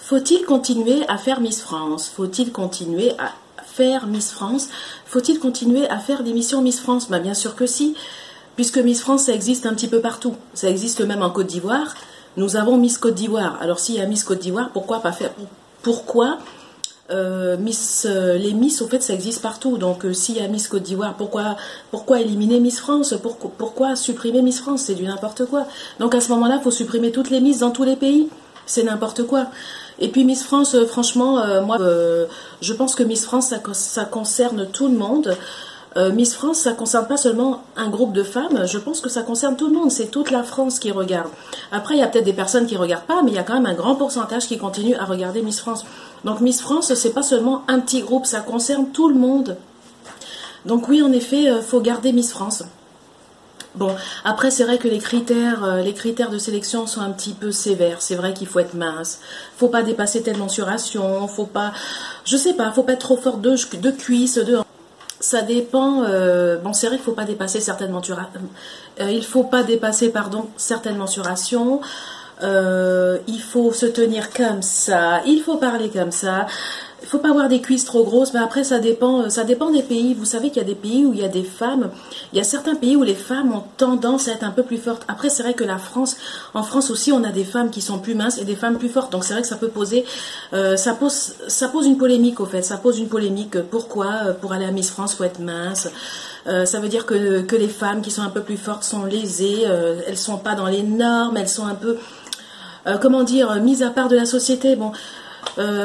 Faut-il continuer à faire Miss France? Faut-il continuer à faire Miss France? Faut-il continuer à faire l'émission Miss France? Bien sûr que si, puisque Miss France, ça existe un petit peu partout. Ça existe même en Côte d'Ivoire. Nous avons Miss Côte d'Ivoire. Alors s'il y a Miss Côte d'Ivoire, pourquoi pas faire... Pourquoi les Miss, au fait, ça existe partout. Donc s'il y a Miss Côte d'Ivoire, pourquoi éliminer Miss France? Pourquoi supprimer Miss France? C'est du n'importe quoi. Donc à ce moment-là, il faut supprimer toutes les Miss dans tous les pays. C'est n'importe quoi. Et puis Miss France, franchement, moi, je pense que Miss France, ça concerne tout le monde. Miss France, ça ne concerne pas seulement un groupe de femmes, je pense que ça concerne tout le monde, c'est toute la France qui regarde. Après, il y a peut-être des personnes qui ne regardent pas, mais il y a quand même un grand pourcentage qui continue à regarder Miss France. Donc Miss France, c'est pas seulement un petit groupe, ça concerne tout le monde. Donc oui, en effet, il faut garder Miss France. Bon, après, c'est vrai que les critères de sélection sont un petit peu sévères. C'est vrai qu'il faut être mince. Faut pas dépasser telle mensuration. Faut pas, je sais pas, faut pas être trop fort de cuisses, ça dépend. Bon, c'est vrai qu'il faut pas dépasser certaines mensurations. Il faut pas dépasser, pardon, certaines mensurations. Il faut se tenir comme ça. Il faut parler comme ça. Il faut pas avoir des cuisses trop grosses, mais après ça dépend des pays. Vous savez qu'il y a des pays où il y a des femmes, il y a certains pays où les femmes ont tendance à être un peu plus fortes. Après c'est vrai que en France aussi on a des femmes qui sont plus minces et des femmes plus fortes. Donc c'est vrai que ça peut poser, ça pose une polémique au fait. Ça pose une polémique. Pourquoi pour aller à Miss France faut être mince? Ça veut dire que les femmes qui sont un peu plus fortes sont lésées, elles sont pas dans les normes, elles sont un peu, comment dire, mises à part de la société. Bon.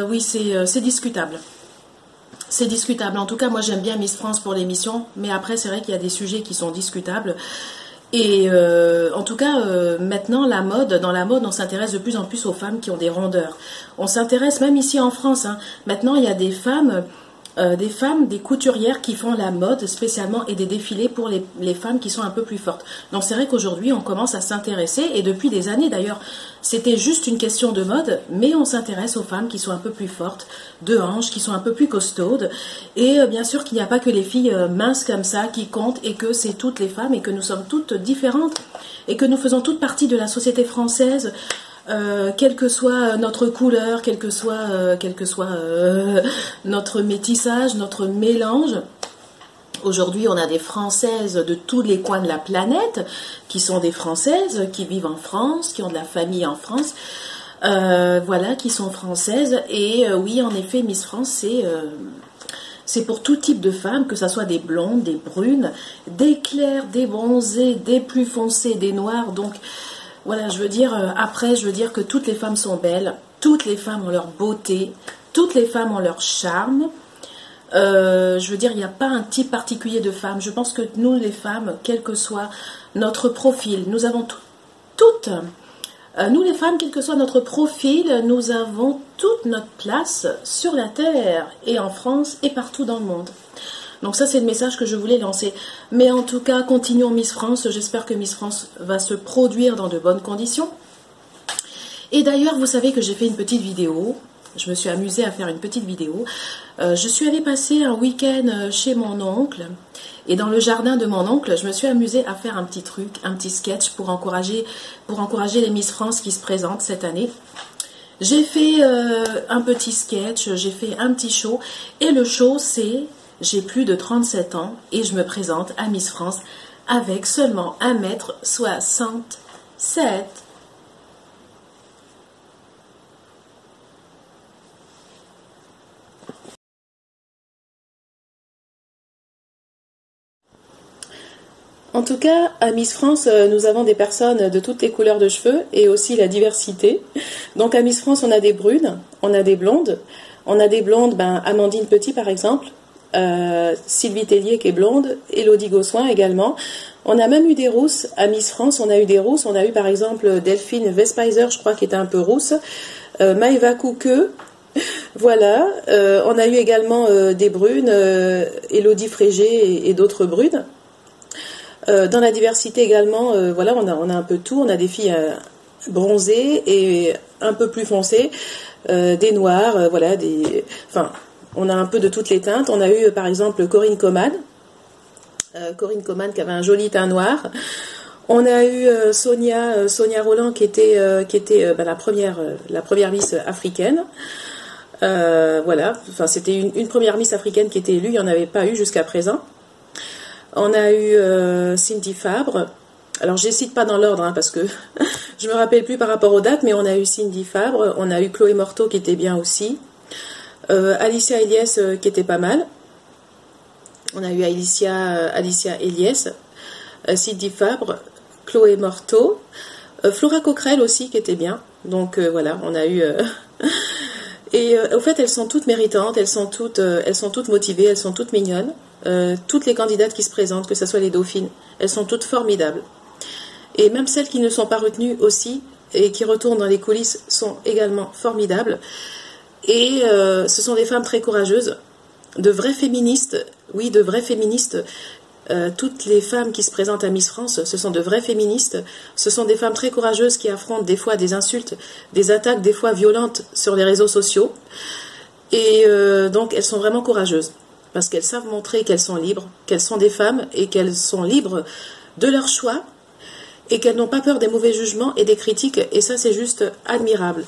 Oui, c'est discutable. C'est discutable. En tout cas, moi, j'aime bien Miss France pour l'émission. Mais après, c'est vrai qu'il y a des sujets qui sont discutables. Et en tout cas, maintenant, dans la mode, on s'intéresse de plus en plus aux femmes qui ont des rondeurs. On s'intéresse même ici en France. Hein. Maintenant, il y a des femmes, des couturières qui font la mode spécialement et des défilés pour les femmes qui sont un peu plus fortes. Donc c'est vrai qu'aujourd'hui on commence à s'intéresser et depuis des années d'ailleurs, c'était juste une question de mode, mais on s'intéresse aux femmes qui sont un peu plus fortes, de hanches, qui sont un peu plus costaudes. Et bien sûr qu'il n'y a pas que les filles minces comme ça qui comptent et que c'est toutes les femmes et que nous sommes toutes différentes et que nous faisons toutes partie de la société française. Quelle que soit notre couleur, quel que soit notre métissage, notre mélange. Aujourd'hui, on a des Françaises de tous les coins de la planète qui sont des Françaises, qui vivent en France, qui ont de la famille en France, voilà, qui sont françaises. Et oui, en effet, Miss France, c'est pour tout type de femmes, que ce soit des blondes, des brunes, des claires, des bronzées, des plus foncées, des noires. Donc voilà, je veux dire, après, je veux dire que toutes les femmes sont belles, toutes les femmes ont leur beauté, toutes les femmes ont leur charme. Je veux dire, il n'y a pas un type particulier de femme. Je pense que nous, les femmes, quel que soit notre profil, nous avons toutes, nous les femmes, quel que soit notre profil, nous avons toute notre place sur la terre, et en France, et partout dans le monde. Donc ça, c'est le message que je voulais lancer. Mais en tout cas, continuons Miss France. J'espère que Miss France va se produire dans de bonnes conditions. Et d'ailleurs, vous savez que j'ai fait une petite vidéo. Je me suis amusée à faire une petite vidéo. Je suis allée passer un week-end chez mon oncle. Et dans le jardin de mon oncle, je me suis amusée à faire un petit truc, un petit sketch pour encourager les Miss France qui se présentent cette année. J'ai fait un petit sketch, j'ai fait un petit show. Et le show, c'est... J'ai plus de 37 ans et je me présente à Miss France avec seulement 1m67. En tout cas, à Miss France, nous avons des personnes de toutes les couleurs de cheveux et aussi la diversité. Donc à Miss France, on a des brunes, on a des blondes. On a des blondes, Amandine Petit par exemple. Sylvie Tellier qui est blonde, Élodie Gossuin également. On a même eu des rousses à Miss France, on a eu des rousses, on a eu par exemple Delphine Westpeiser, je crois, qui était un peu rousse, Maëva Couqueux, voilà, on a eu également des brunes, Élodie Frégé et d'autres brunes. Dans la diversité également, voilà, on a un peu tout, on a des filles bronzées et un peu plus foncées, des noirs, voilà, enfin, on a un peu de toutes les teintes. On a eu par exemple Corinne Coman qui avait un joli teint noir. On a eu Sonia Rolland qui était la première Miss africaine. Voilà, enfin c'était une première Miss africaine qui était élue, il n'y en avait pas eu jusqu'à présent. On a eu Cindy Fabre. Alors je les cite pas dans l'ordre parce que je me rappelle plus par rapport aux dates, mais on a eu Cindy Fabre, on a eu Chloé Morteau qui était bien aussi, Alicia Eliès qui était pas mal. On a eu Alicia Eliès, Cindy Fabre, Chloé Morteau, Flora Coquerel aussi qui était bien. Donc voilà, on a eu et au fait elles sont toutes méritantes, elles sont toutes motivées, elles sont toutes mignonnes. Toutes les candidates qui se présentent, que ce soit les dauphines, elles sont toutes formidables. Et même celles qui ne sont pas retenues aussi et qui retournent dans les coulisses sont également formidables. Et ce sont des femmes très courageuses, de vraies féministes. Oui, de vraies féministes. Toutes les femmes qui se présentent à Miss France, ce sont de vraies féministes. Ce sont des femmes très courageuses qui affrontent des fois des insultes, des attaques des fois violentes sur les réseaux sociaux. Et donc elles sont vraiment courageuses. Parce qu'elles savent montrer qu'elles sont libres, qu'elles sont des femmes et qu'elles sont libres de leur choix et qu'elles n'ont pas peur des mauvais jugements et des critiques. Et ça, c'est juste admirable.